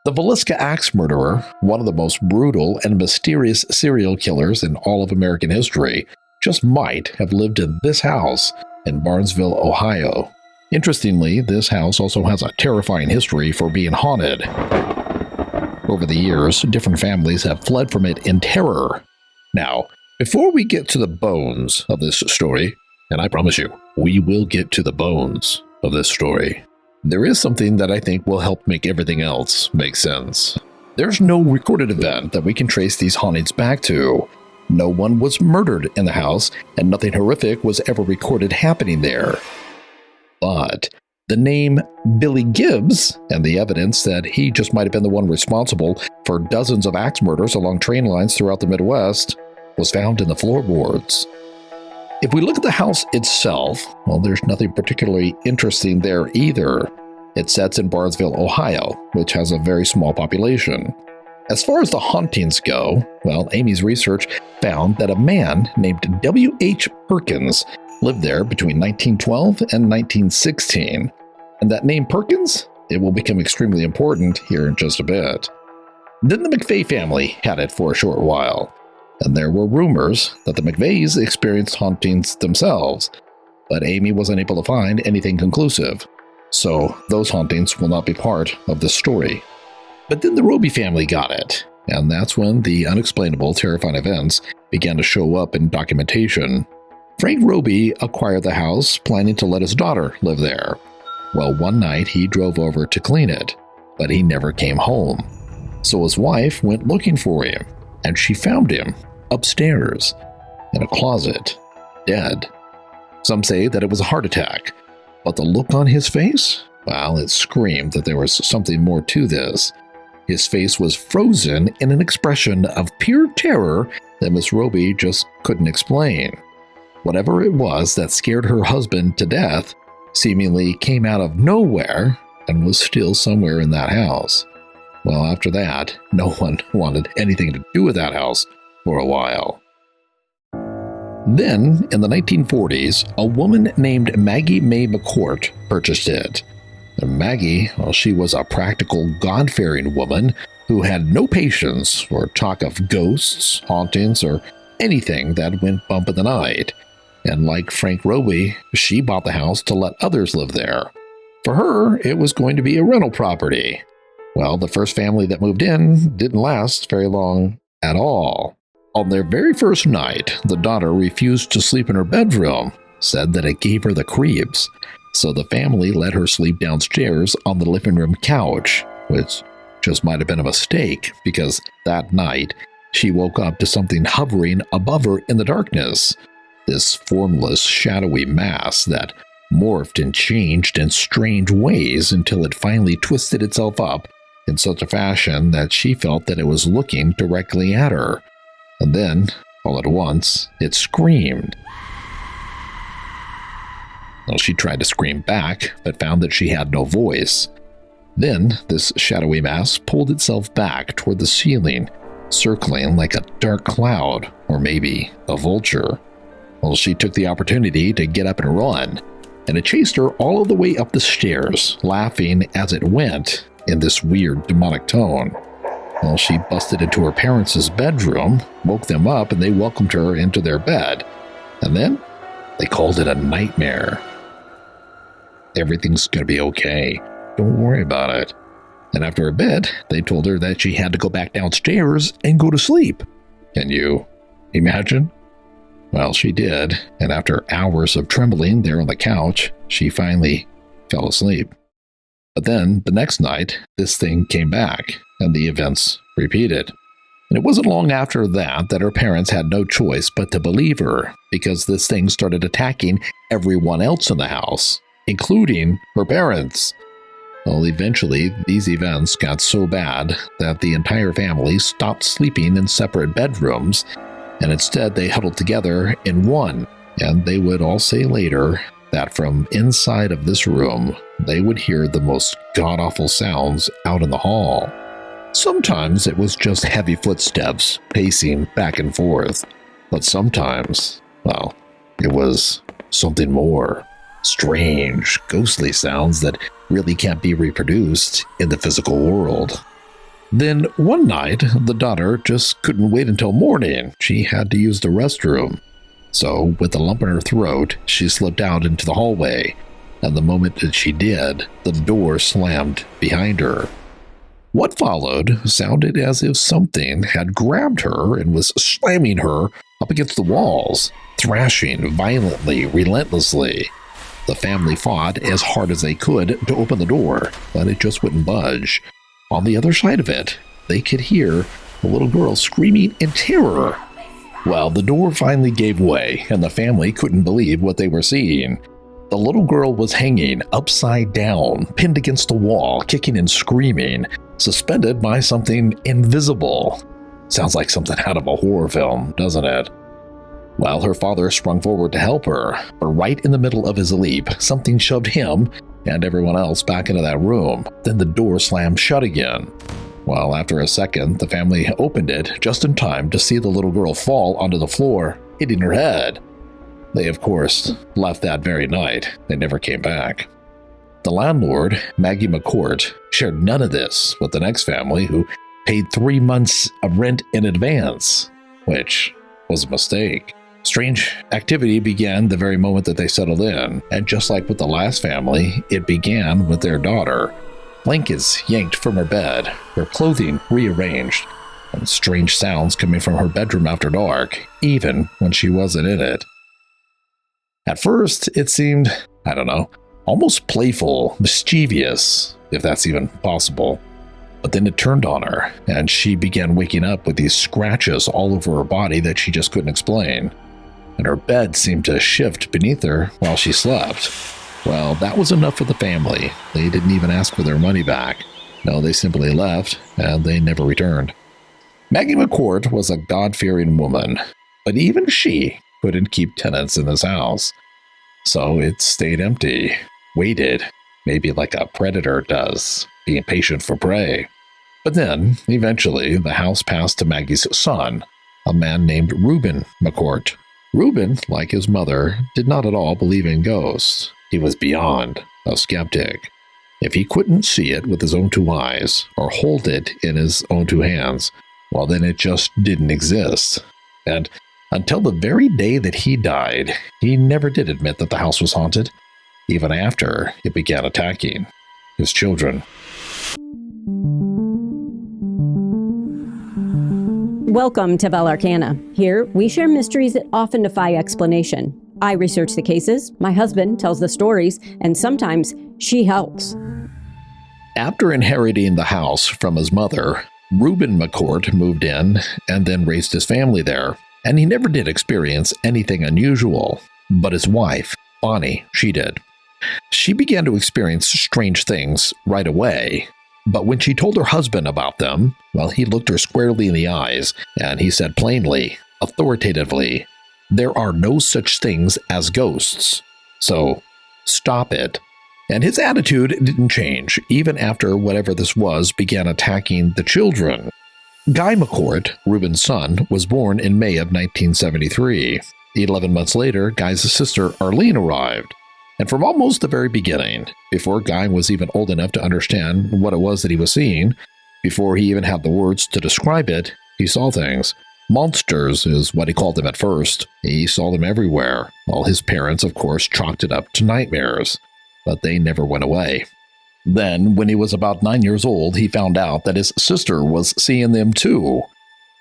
The Villisca Axe Murderer, one of the most brutal and mysterious serial killers in all of American history, just might have lived in this house in Barnesville, Ohio. Interestingly, this house also has a terrifying history for being haunted. Over the years, different families have fled from it in terror. Now, before we get to the bones of this story, and I promise you, we will get to the bones of this story, there is something that I think will help make everything else make sense. There's no recorded event that we can trace these hauntings back to. No one was murdered in the house, and nothing horrific was ever recorded happening there. But the name Billy Gibbs, and the evidence that he just might have been the one responsible for dozens of axe murders along train lines throughout the Midwest, was found in the floorboards. If we look at the house itself, well, there's nothing particularly interesting there either. It sits in Barnesville, Ohio, which has a very small population. As far as the hauntings go, well, Amy's research found that a man named W.H. Perkins lived there between 1912 and 1916. And that name Perkins, it will become extremely important here in just a bit. Then the McVeigh family had it for a short while. And there were rumors that the McVeighs experienced hauntings themselves, but Amy was unable to find anything conclusive. So those hauntings will not be part of this story. But then the Roby family got it, and that's when the unexplainable, terrifying events began to show up in documentation. Frank Roby acquired the house, planning to let his daughter live there. Well, one night he drove over to clean it, but he never came home. So his wife went looking for him, and she found him upstairs in a closet, dead. Some say that it was a heart attack, but the look on his face, well, it screamed that there was something more to this. His face was frozen in an expression of pure terror that Miss Roby just couldn't explain. Whatever it was that scared her husband to death seemingly came out of nowhere and was still somewhere in that house. Well, after that, no one wanted anything to do with that house for a while. Then, in the 1940s, a woman named Maggie Mae McCort purchased it. And Maggie, well, she was a practical, God-fearing woman who had no patience for talk of ghosts, hauntings, or anything that went bump in the night. And like Frank Roby, she bought the house to let others live there. For her, it was going to be a rental property. Well, the first family that moved in didn't last very long at all. On their very first night, the daughter refused to sleep in her bedroom, said that it gave her the creeps. So the family let her sleep downstairs on the living room couch, which just might have been a mistake because that night she woke up to something hovering above her in the darkness. This formless, shadowy mass that morphed and changed in strange ways until it finally twisted itself up in such a fashion that she felt that it was looking directly at her. And then, all at once, it screamed. Well, she tried to scream back, but found that she had no voice. Then, this shadowy mass pulled itself back toward the ceiling, circling like a dark cloud, or maybe a vulture. Well, she took the opportunity to get up and run, and it chased her all the way up the stairs, laughing as it went in this weird demonic tone. Well, she busted into her parents' bedroom, woke them up, and they welcomed her into their bed. And then they called it a nightmare. Everything's going to be okay. Don't worry about it. And after a bit, they told her that she had to go back downstairs and go to sleep. Can you imagine? Well, she did, and after hours of trembling there on the couch, she finally fell asleep. But then, the next night, this thing came back, and the events repeated. And it wasn't long after that her parents had no choice but to believe her, because this thing started attacking everyone else in the house, including her parents. Well, eventually, these events got so bad that the entire family stopped sleeping in separate bedrooms, and instead they huddled together in one, and they would all say later that from inside of this room, they would hear the most god-awful sounds out in the hall. Sometimes it was just heavy footsteps pacing back and forth, but sometimes, well, it was something more. Strange, ghostly sounds that really can't be reproduced in the physical world. Then one night, the daughter just couldn't wait until morning. She had to use the restroom. So, with a lump in her throat, she slipped out into the hallway, and the moment that she did, the door slammed behind her. What followed sounded as if something had grabbed her and was slamming her up against the walls, thrashing violently, relentlessly. The family fought as hard as they could to open the door, but it just wouldn't budge. On the other side of it, they could hear the little girl screaming in terror. Well, the door finally gave way, and the family couldn't believe what they were seeing. The little girl was hanging upside down, pinned against the wall, kicking and screaming, suspended by something invisible. Sounds like something out of a horror film, doesn't it? Well, her father sprung forward to help her, but right in the middle of his leap, something shoved him and everyone else back into that room. Then the door slammed shut again. Well, after a second, the family opened it just in time to see the little girl fall onto the floor, hitting her head. They, of course, left that very night. They never came back. The landlord, Maggie McCort, shared none of this with the next family, who paid 3 months of rent in advance, which was a mistake. Strange activity began the very moment that they settled in, and just like with the last family, it began with their daughter. Blankets yanked from her bed, her clothing rearranged, and strange sounds coming from her bedroom after dark, even when she wasn't in it. At first, it seemed, almost playful, mischievous, if that's even possible. But then it turned on her, and she began waking up with these scratches all over her body that she just couldn't explain. And her bed seemed to shift beneath her while she slept. Well, that was enough for the family. They didn't even ask for their money back. No, they simply left, and they never returned. Maggie McCort was a God-fearing woman, but even she couldn't keep tenants in this house. So it stayed empty, waited, maybe like a predator does, being patient for prey. But then, eventually, the house passed to Maggie's son, a man named Reuben McCort. Reuben, like his mother, did not at all believe in ghosts. He was beyond a skeptic. If he couldn't see it with his own 2 eyes, or hold it in his own 2 hands, well, then it just didn't exist. And until the very day that he died, he never did admit that the house was haunted, even after it began attacking his children. Welcome to Velarcana. Here, we share mysteries that often defy explanation. I research the cases, my husband tells the stories, and sometimes she helps. After inheriting the house from his mother, Reuben McCort moved in and then raised his family there, and he never did experience anything unusual. But his wife, Bonnie, she did. She began to experience strange things right away. But when she told her husband about them, well, he looked her squarely in the eyes, and he said plainly, authoritatively, "There are no such things as ghosts. So, stop it." And his attitude didn't change, even after whatever this was began attacking the children. Guy McCort, Reuben's son, was born in May of 1973. 11 months later, Guy's sister, Arlene, arrived. And from almost the very beginning, before Guy was even old enough to understand what it was that he was seeing, before he even had the words to describe it, he saw things. Monsters is what he called them at first. He saw them everywhere, while his parents, of course, chalked it up to nightmares. But they never went away. Then, when he was about 9 years old, he found out that his sister was seeing them too.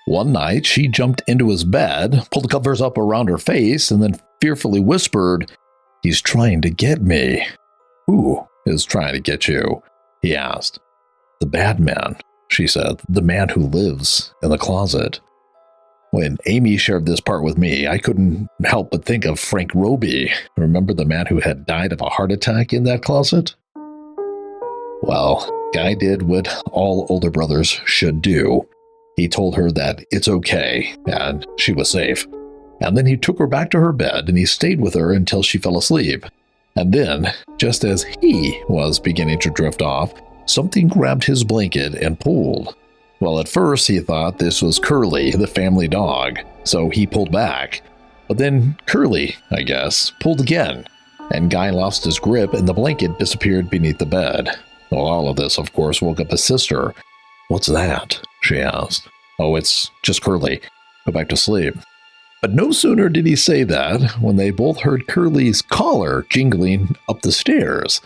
One night, she jumped into his bed, pulled the covers up around her face, and then fearfully whispered, "He's trying to get me." "Who is trying to get you?" he asked. "The bad man," she said, "the man who lives in the closet." When Amy shared this part with me, I couldn't help but think of Frank Roby. Remember the man who had died of a heart attack in that closet? Well, Guy did what all older brothers should do. He told her that it's okay, and she was safe. And then he took her back to her bed, and he stayed with her until she fell asleep. And then, just as he was beginning to drift off, something grabbed his blanket and pulled. Well, at first he thought this was Curly, the family dog, so he pulled back. But then Curly, I guess, pulled again, and Guy lost his grip and the blanket disappeared beneath the bed. Well, all of this, of course, woke up his sister, "What's that?" she asked. "Oh, it's just Curly. Go back to sleep." But no sooner did he say that when they both heard Curly's collar jingling up the stairs.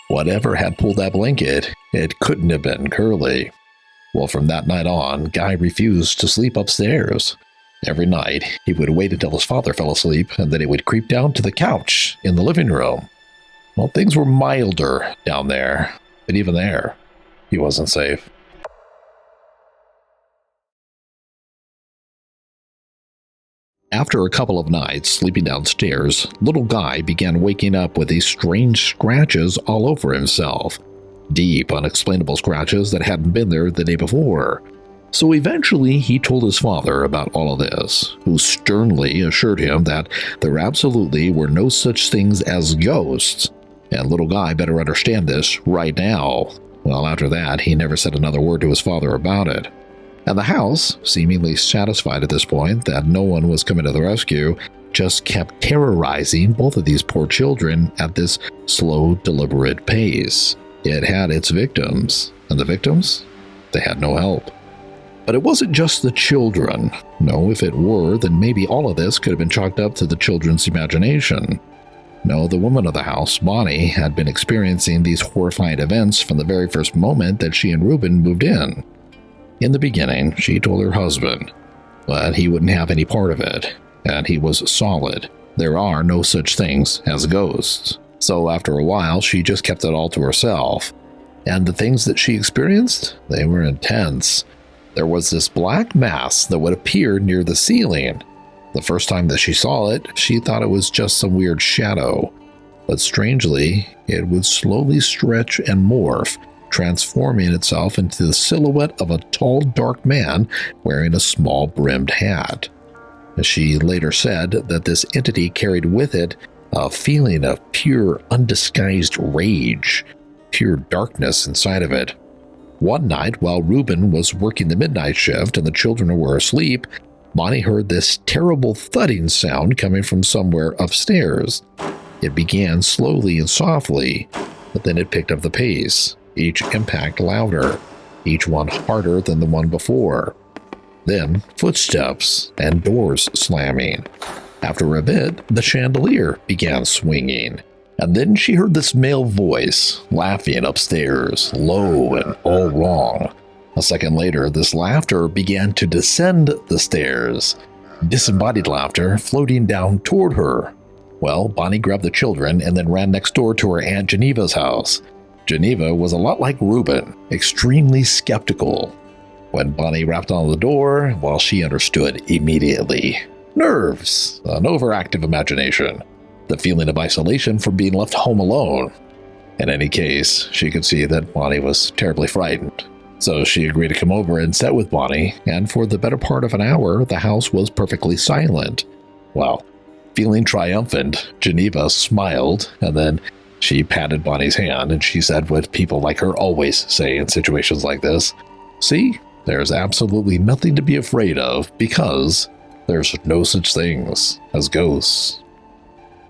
Whatever had pulled that blanket, it couldn't have been Curly. Well, from that night on, Guy refused to sleep upstairs. Every night, he would wait until his father fell asleep, and then he would creep down to the couch in the living room. Well, things were milder down there, but even there, he wasn't safe. After a couple of nights sleeping downstairs, little Guy began waking up with these strange scratches all over himself. Deep, unexplainable scratches that hadn't been there the day before. So eventually he told his father about all of this, who sternly assured him that there absolutely were no such things as ghosts, and little Guy better understand this right now. Well, after that, he never said another word to his father about it. And the house, seemingly satisfied at this point that no one was coming to the rescue, just kept terrorizing both of these poor children at this slow, deliberate pace. It had its victims, and the victims? They had no help. But it wasn't just the children. No, if it were, then maybe all of this could have been chalked up to the children's imagination. No, the woman of the house, Bonnie, had been experiencing these horrifying events from the very first moment that she and Reuben moved in. In the beginning, she told her husband, but he wouldn't have any part of it, and he was solid. There are no such things as ghosts. So after a while, she just kept it all to herself. And the things that she experienced, they were intense. There was this black mass that would appear near the ceiling. The first time that she saw it, she thought it was just some weird shadow. But strangely, it would slowly stretch and morph, transforming itself into the silhouette of a tall, dark man wearing a small brimmed hat. She later said that this entity carried with it a feeling of pure, undisguised rage, pure darkness inside of it. One night, while Reuben was working the midnight shift and the children were asleep, Bonnie heard this terrible thudding sound coming from somewhere upstairs. It began slowly and softly, but then it picked up the pace, each impact louder, each one harder than the one before. Then footsteps and doors slamming. After a bit, the chandelier began swinging, and then she heard this male voice laughing upstairs, low and all wrong. A second later, this laughter began to descend the stairs, disembodied laughter floating down toward her. Well, Bonnie grabbed the children and then ran next door to her Aunt Geneva's house. Geneva was a lot like Reuben, extremely skeptical. When Bonnie rapped on the door, well, she understood immediately. Nerves, an overactive imagination, the feeling of isolation from being left home alone. In any case, she could see that Bonnie was terribly frightened. So she agreed to come over and sit with Bonnie, and for the better part of an hour, the house was perfectly silent. Well, feeling triumphant, Geneva smiled, and then she patted Bonnie's hand, and she said what people like her always say in situations like this. See, there's absolutely nothing to be afraid of because there's no such things as ghosts.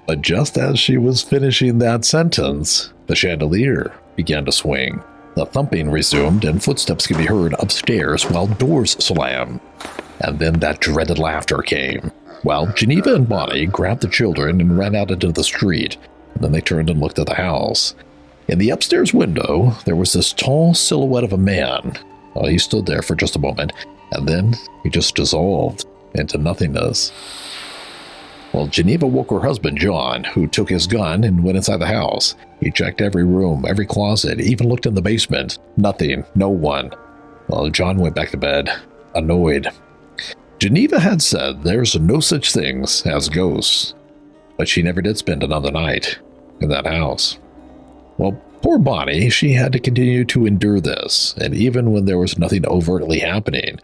But just as she was finishing that sentence, the chandelier began to swing. The thumping resumed, and footsteps could be heard upstairs while doors slammed. And then that dreaded laughter came. Well, Geneva and Bonnie grabbed the children and ran out into the street. And then they turned and looked at the house. In the upstairs window, there was this tall silhouette of a man. He stood there for just a moment, and then he just dissolved into nothingness. Well, Geneva woke her husband, John, who took his gun and went inside the house. He checked every room, every closet, even looked in the basement. Nothing, no one. Well, John went back to bed, annoyed. Geneva had said there's no such things as ghosts, but she never did spend another night in that house. Well, poor Bonnie, she had to continue to endure this, and even when there was nothing overtly happening,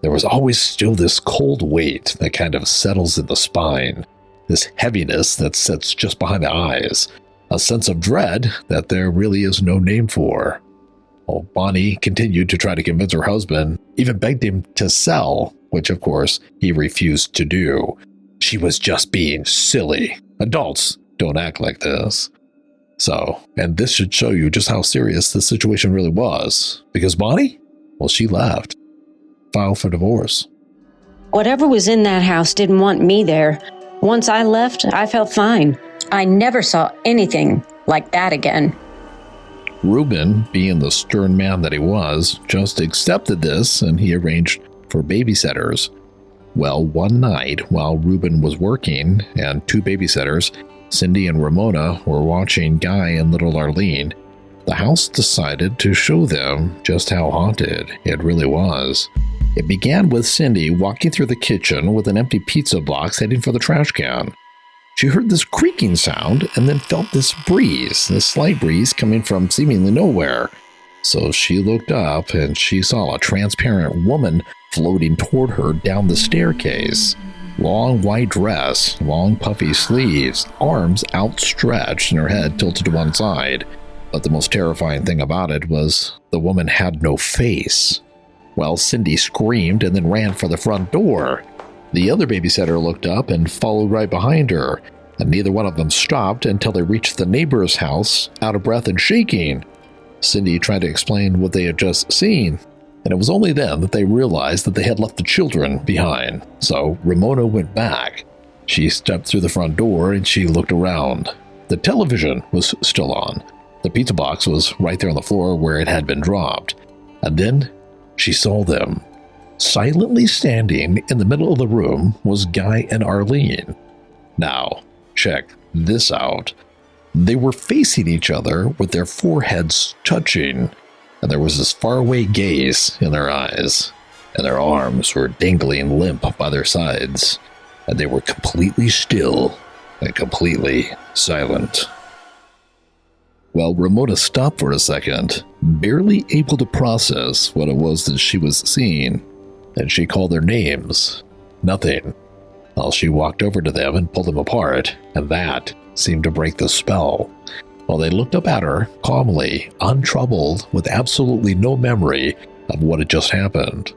there was always still this cold weight that kind of settles in the spine, this heaviness that sits just behind the eyes, a sense of dread that there really is no name for. Well, Bonnie continued to try to convince her husband, even begged him to sell, which of course he refused to do. She was just being silly. Adults don't act like this. So, and this should show you just how serious the situation really was, because Bonnie, well, she left. Filed for divorce. Whatever was in that house didn't want me there. Once I left, I felt fine. I never saw anything like that again. Reuben, being the stern man that he was, just accepted this, and he arranged for babysitters. Well, one night while Reuben was working and two babysitters, Cindy and Ramona, were watching Guy and little Arlene, the house decided to show them just how haunted it really was. It began with Cindy walking through the kitchen with an empty pizza box heading for the trash can. She heard this creaking sound and then felt this slight breeze coming from seemingly nowhere. So she looked up and she saw a transparent woman floating toward her down the staircase. Long white dress, long puffy sleeves, arms outstretched, and her head tilted to one side. But the most terrifying thing about it was the woman had no face. Well, Cindy screamed and then ran for the front door. The other babysitter looked up and followed right behind her, and neither one of them stopped until they reached the neighbor's house, out of breath and shaking. Cindy tried to explain what they had just seen, and it was only then that they realized that they had left the children behind. So Ramona went back. She stepped through the front door and she looked around. The television was still on. The pizza box was right there on the floor where it had been dropped. And then she saw them. Silently standing in the middle of the room was Guy and Arlene. Now, check this out. They were facing each other with their foreheads touching, and there was this faraway gaze in their eyes, and their arms were dangling limp by their sides, and they were completely still and completely silent. Well, Ramona stopped for a second, barely able to process what it was that she was seeing, and she called their names. Nothing. Well, she walked over to them and pulled them apart, and that seemed to break the spell. Well, they looked up at her, calmly, untroubled, with absolutely no memory of what had just happened.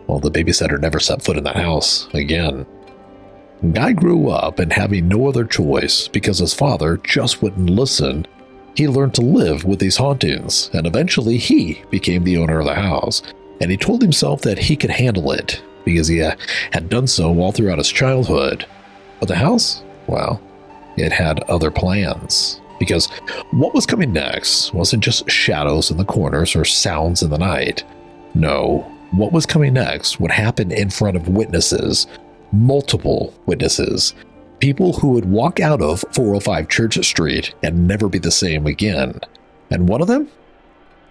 Well, the babysitter never set foot in that house again. Guy grew up, and having no other choice, because his father just wouldn't listen, he learned to live with these hauntings, and eventually he became the owner of the house. And he told himself that he could handle it, because he had done so all throughout his childhood. But the house, well, it had other plans. Because what was coming next wasn't just shadows in the corners or sounds in the night. No, what was coming next would happen in front of witnesses, multiple witnesses. People who would walk out of 405 Church Street and never be the same again. And one of them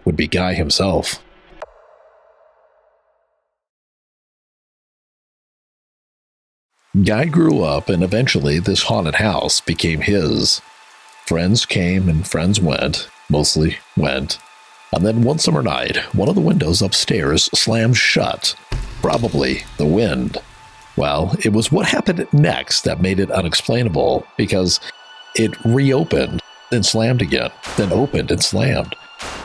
would be Guy himself. Guy grew up, and eventually this haunted house became his. Friends came and friends went, mostly went. And then one summer night, one of the windows upstairs slammed shut. Probably the wind. Well, it was what happened next that made it unexplainable, because it reopened, then slammed again, then opened and slammed.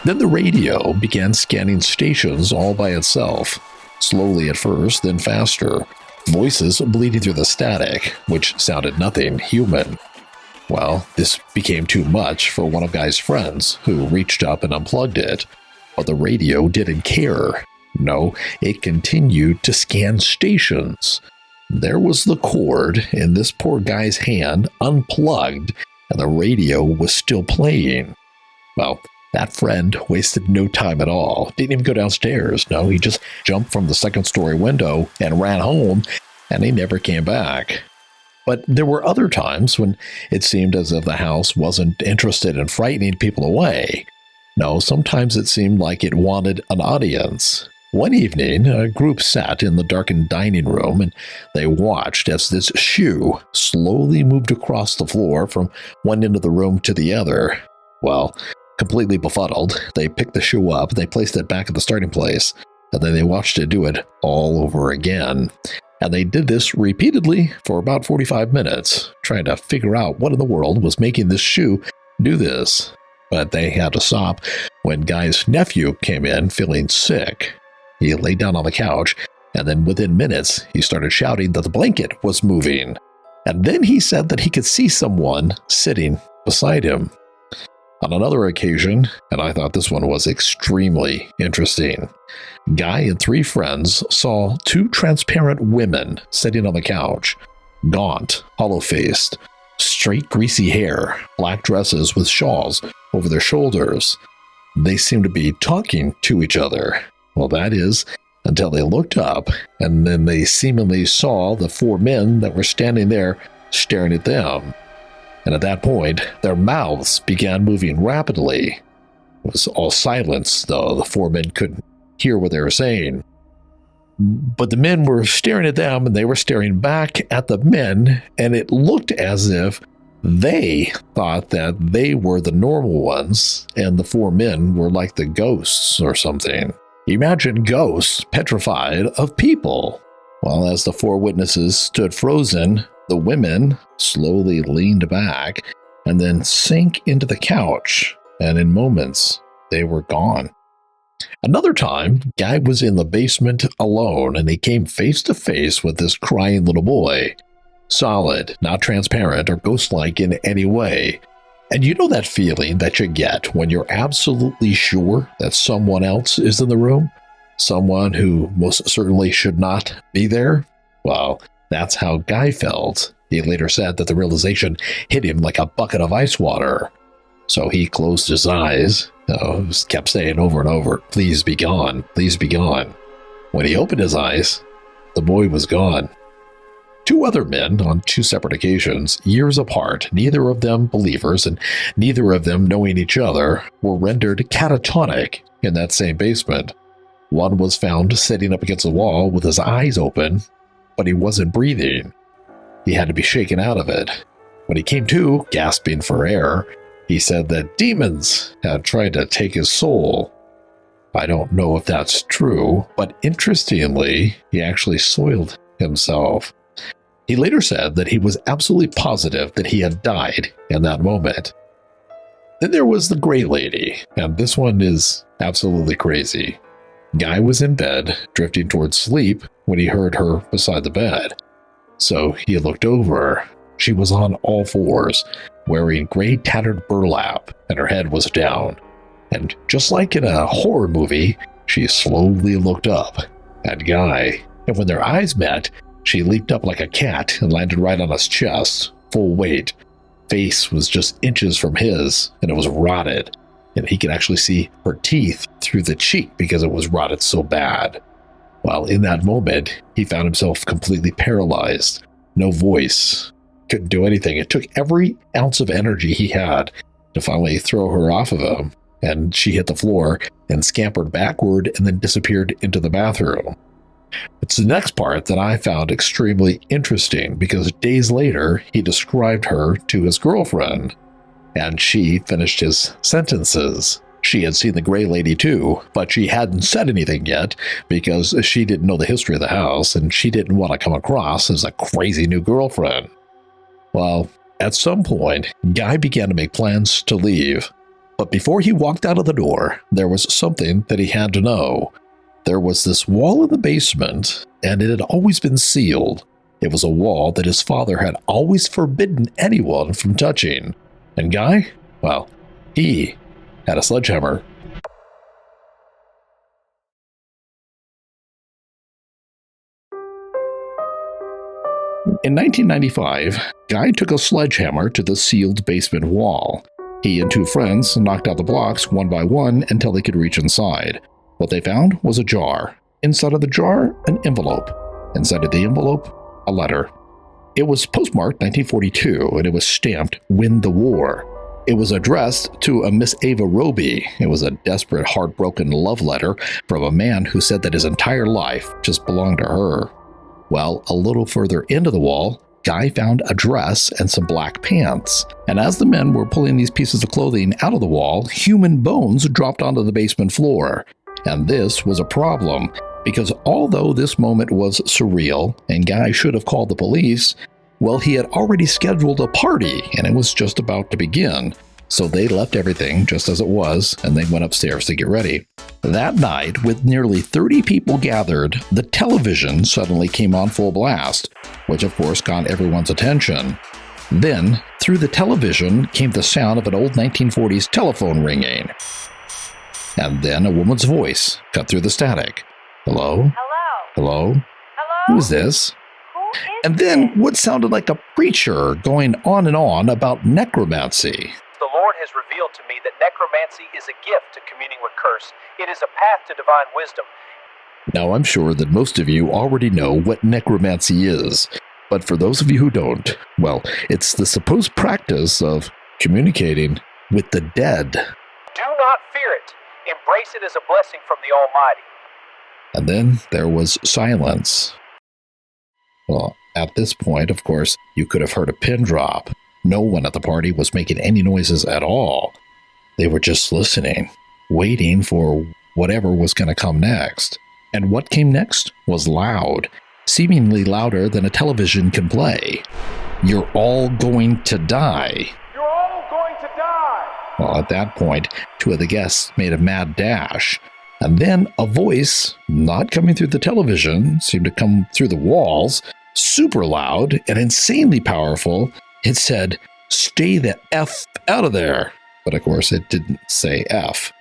Then the radio began scanning stations all by itself, slowly at first, then faster, voices bleeding through the static, which sounded nothing human. Well, this became too much for one of Guy's friends, who reached up and unplugged it, but the radio didn't care. No, it continued to scan stations. There was the cord in this poor guy's hand, unplugged, and the radio was still playing. Well, that friend wasted no time at all. Didn't even go downstairs. No, he just jumped from the second-story window and ran home, and he never came back. But there were other times when it seemed as if the house wasn't interested in frightening people away. No, sometimes it seemed like it wanted an audience. One evening, a group sat in the darkened dining room, and they watched as this shoe slowly moved across the floor from one end of the room to the other. Well, completely befuddled, they picked the shoe up, they placed it back at the starting place, and then they watched it do it all over again. And they did this repeatedly for about 45 minutes, trying to figure out what in the world was making this shoe do this. But they had to stop when Guy's nephew came in feeling sick. He lay down on the couch, and then within minutes, he started shouting that the blanket was moving. And then he said that he could see someone sitting beside him. On another occasion, and I thought this one was extremely interesting, Guy and 3 friends saw 2 transparent women sitting on the couch, gaunt, hollow-faced, straight greasy hair, black dresses with shawls over their shoulders. They seemed to be talking to each other. Well, that is, until they looked up, and then they seemingly saw the 4 men that were standing there staring at them. And at that point, their mouths began moving rapidly. It was all silence, though the 4 men couldn't hear what they were saying. But the men were staring at them, and they were staring back at the men, and it looked as if they thought that they were the normal ones, and the 4 men were like the ghosts or something. Imagine ghosts petrified of people. Well, as the 4 witnesses stood frozen, the women slowly leaned back and then sank into the couch, and in moments, they were gone. Another time, Guy was in the basement alone, and he came face to face with this crying little boy. Solid, not transparent or ghost-like in any way. And you know that feeling that you get when you're absolutely sure that someone else is in the room? Someone who most certainly should not be there? Well, that's how Guy felt. He later said that the realization hit him like a bucket of ice water. So he closed his eyes, kept saying over and over, "Please be gone, please be gone." When he opened his eyes, the boy was gone. 2 other men on 2 separate occasions, years apart, neither of them believers and neither of them knowing each other, were rendered catatonic in that same basement. One was found sitting up against the wall with his eyes open, but he wasn't breathing. He had to be shaken out of it. When he came to, gasping for air, he said that demons had tried to take his soul. I don't know if that's true, but interestingly, he actually soiled himself. He later said that he was absolutely positive that he had died in that moment. Then there was the Gray Lady, and this one is absolutely crazy. Guy was in bed, drifting towards sleep, when he heard her beside the bed. So he looked over. She was on all 4s, wearing gray tattered burlap, and her head was down. And just like in a horror movie, she slowly looked up at Guy. And when their eyes met, she leaped up like a cat and landed right on his chest, full weight. Face was just inches from his, and it was rotted. And he could actually see her teeth through the cheek because it was rotted so bad. Well, in that moment, he found himself completely paralyzed. No voice. Couldn't do anything. It took every ounce of energy he had to finally throw her off of him. And she hit the floor and scampered backward and then disappeared into the bathroom. It's the next part that I found extremely interesting because days later, he described her to his girlfriend. And she finished his sentences. She had seen the Gray Lady too, but she hadn't said anything yet because she didn't know the history of the house and she didn't want to come across as a crazy new girlfriend. Well, at some point, Guy began to make plans to leave. But before he walked out of the door, there was something that he had to know. There was this wall in the basement, and it had always been sealed. It was a wall that his father had always forbidden anyone from touching. And Guy, well, he had a sledgehammer. In 1995, Guy took a sledgehammer to the sealed basement wall. He and 2 friends knocked out the blocks one by one until they could reach inside. What they found was a jar. Inside of the jar, an envelope. Inside of the envelope, a letter. It was postmarked 1942, and it was stamped, "Win the War." It was addressed to a Miss Ava Roby. It was a desperate, heartbroken love letter from a man who said that his entire life just belonged to her. Well, a little further into the wall, Guy found a dress and some black pants. And as the men were pulling these pieces of clothing out of the wall, human bones dropped onto the basement floor. And this was a problem, because although this moment was surreal, and Guy should have called the police, well, he had already scheduled a party, and it was just about to begin. So they left everything just as it was, and they went upstairs to get ready. That night, with nearly 30 people gathered, the television suddenly came on full blast, which of course got everyone's attention. Then, through the television came the sound of an old 1940s telephone ringing. And then a woman's voice cut through the static. Hello? Hello? Who is this? And then what sounded like a preacher going on and on about necromancy. The Lord has revealed to me that necromancy is a gift to communing with Curse. It is a path to divine wisdom. Now, I'm sure that most of you already know what necromancy is, but for those of you who don't, well, it's the supposed practice of communicating with the dead. Do not fear it. Embrace it as a blessing from the Almighty. And then there was silence. Well, at this point, of course, you could have heard a pin drop. No one at the party was making any noises at all. They were just listening, waiting for whatever was going to come next. And what came next was loud, seemingly louder than a television can play. You're all going to die. You're all going to die. Well, at that point, two of the guests made a mad dash. And then a voice, not coming through the television, seemed to come through the walls, super loud and insanely powerful. It said, "Stay the F out of there." But of course, it didn't say F.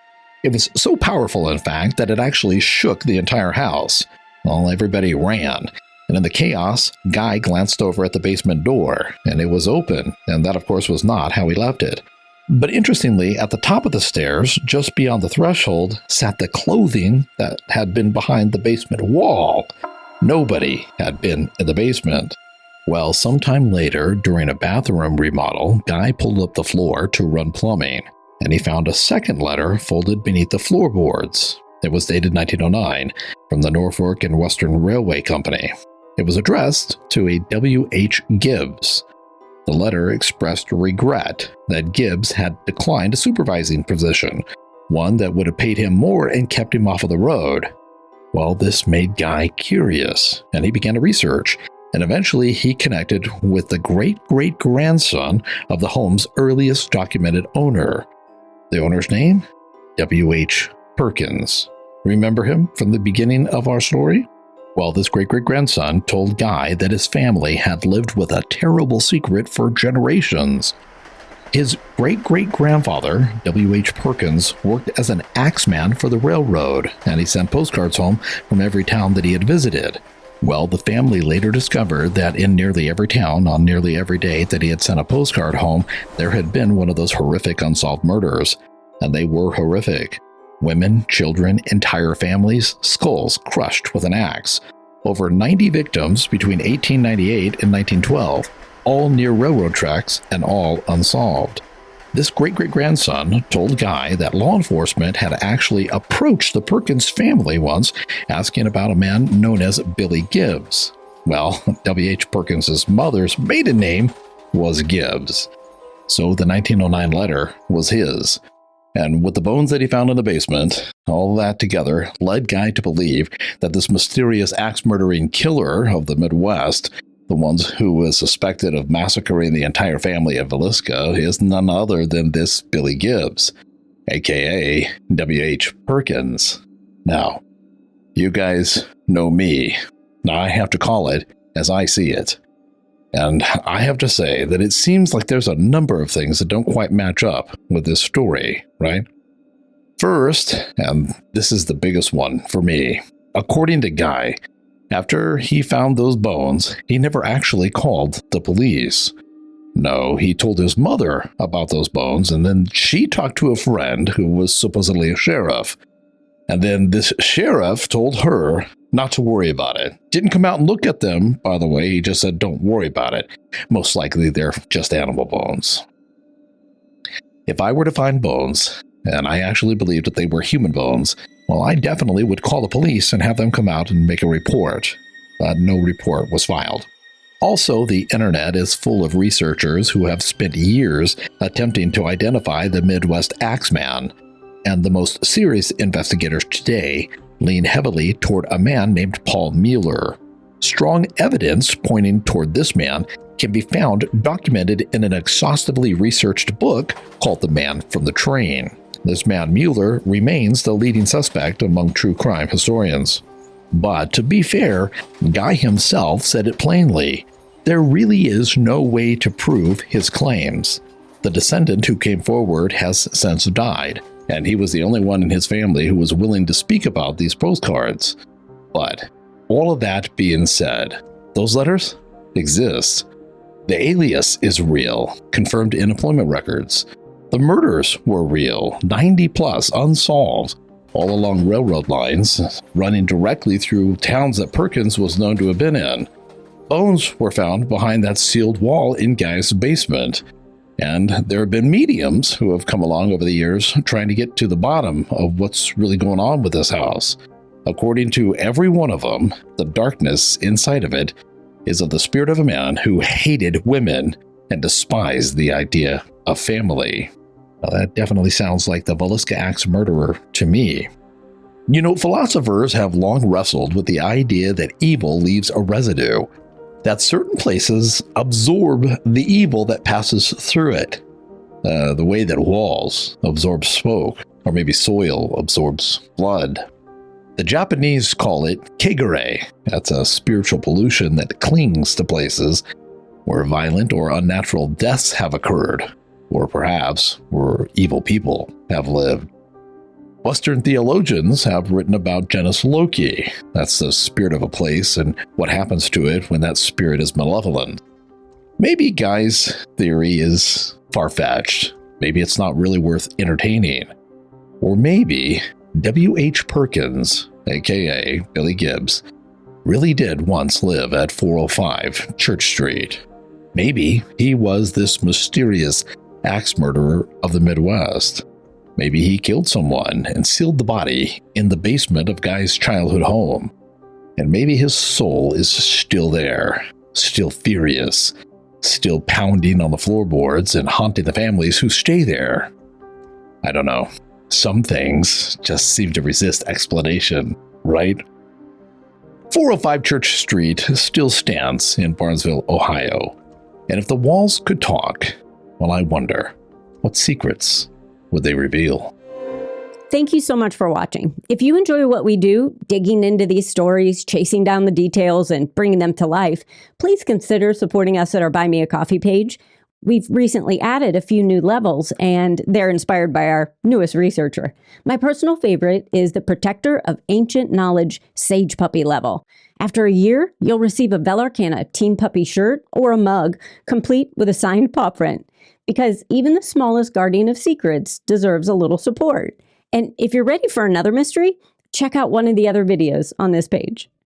It was so powerful, in fact, that it actually shook the entire house. Well, everybody ran. And in the chaos, Guy glanced over at the basement door, and it was open, and that, of course, was not how he left it. But interestingly, at the top of the stairs, just beyond the threshold, sat the clothing that had been behind the basement wall. Nobody had been in the basement. Well, sometime later, during a bathroom remodel, Guy pulled up the floor to run plumbing, and he found a second letter folded beneath the floorboards. It was dated 1909, from the Norfolk and Western Railway Company. It was addressed to a W.H. Gibbs. The letter expressed regret that Gibbs had declined a supervising position, one that would have paid him more and kept him off of the road. Well, this made Guy curious, and he began to research, and eventually he connected with the great-great-grandson of the home's earliest documented owner. The owner's name? W.H. Perkins. Remember him from the beginning of our story? Well, this great-great-grandson told Guy that his family had lived with a terrible secret for generations. His great-great-grandfather, W.H. Perkins, worked as an axeman for the railroad, and he sent postcards home from every town that he had visited. Well, the family later discovered that in nearly every town, on nearly every day that he had sent a postcard home, there had been one of those horrific unsolved murders. And they were horrific. Women, children, entire families, skulls crushed with an axe. Over 90 victims between 1898 and 1912, all near railroad tracks and all unsolved. This great-great-grandson told Guy that law enforcement had actually approached the Perkins family once, asking about a man known as Billy Gibbs. Well, W.H. Perkins' mother's maiden name was Gibbs. So the 1909 letter was his. And with the bones that he found in the basement, all that together led Guy to believe that this mysterious axe-murdering killer of the Midwest, the ones who was suspected of massacring the entire family of Villisca, is none other than this Billy Gibbs, a.k.a. W.H. Perkins. Now, you guys know me. Now I have to call it as I see it. And I have to say that it seems like there's a number of things that don't quite match up with this story, right? First, and this is the biggest one for me, according to Guy, after he found those bones, he never actually called the police. No, he told his mother about those bones, and then she talked to a friend who was supposedly a sheriff. And then this sheriff told her not to worry about it. Didn't come out and look at them, by the way. He just said, don't worry about it. Most likely they're just animal bones. If I were to find bones, and I actually believed that they were human bones, well, I definitely would call the police and have them come out and make a report. But no report was filed. Also, the internet is full of researchers who have spent years attempting to identify the Midwest Axeman, and the most serious investigators today lean heavily toward a man named Paul Mueller. Strong evidence pointing toward this man can be found documented in an exhaustively researched book called The Man from the Train. This man Mueller remains the leading suspect among true crime historians. But to be fair, Guy himself said it plainly. there really is no way to prove his claims. The descendant who came forward has since died, and he was the only one in his family who was willing to speak about these postcards. But all of that being said, those letters exist. The alias is real, confirmed in employment records. The murders were real, 90 plus unsolved, all along railroad lines, running directly through towns that Perkins was known to have been in. Bones were found behind that sealed wall in Guy's basement. And there have been mediums who have come along over the years trying to get to the bottom of what's really going on with this house. According to every one of them, the darkness inside of it is of the spirit of a man who hated women and despised the idea of family. Well, that definitely sounds like the Villisca Axe Murderer to me. You know, philosophers have long wrestled with the idea that evil leaves a residue, that certain places absorb the evil that passes through it. The way that walls absorb smoke, or maybe soil absorbs blood. The Japanese call it kegare. That's a spiritual pollution that clings to places where violent or unnatural deaths have occurred, or perhaps where evil people have lived. Western theologians have written about genus loci. That's the spirit of a place and what happens to it when that spirit is malevolent. Maybe Guy's theory is far-fetched. Maybe it's not really worth entertaining. Or maybe W.H. Perkins, aka Billy Gibbs, really did once live at 405 Church Street. Maybe he was this mysterious axe murderer of the Midwest. Maybe he killed someone and sealed the body in the basement of Guy's childhood home. And maybe his soul is still there, still furious, still pounding on the floorboards and haunting the families who stay there. I don't know. Some things just seem to resist explanation, right? 405 Church Street still stands in Barnesville, Ohio. And if the walls could talk, well, I wonder, what secrets would they reveal? Thank you so much for watching. If you enjoy what we do, digging into these stories, chasing down the details, and bringing them to life, please consider supporting us at our Buy Me a Coffee page. We've recently added a few new levels, and they're inspired by our newest researcher. My personal favorite is the Protector of Ancient Knowledge Sage Puppy level. After a year, you'll receive a Velarcana Teen Puppy shirt or a mug, complete with a signed paw print. Because even the smallest guardian of secrets deserves a little support. And if you're ready for another mystery, check out one of the other videos on this page.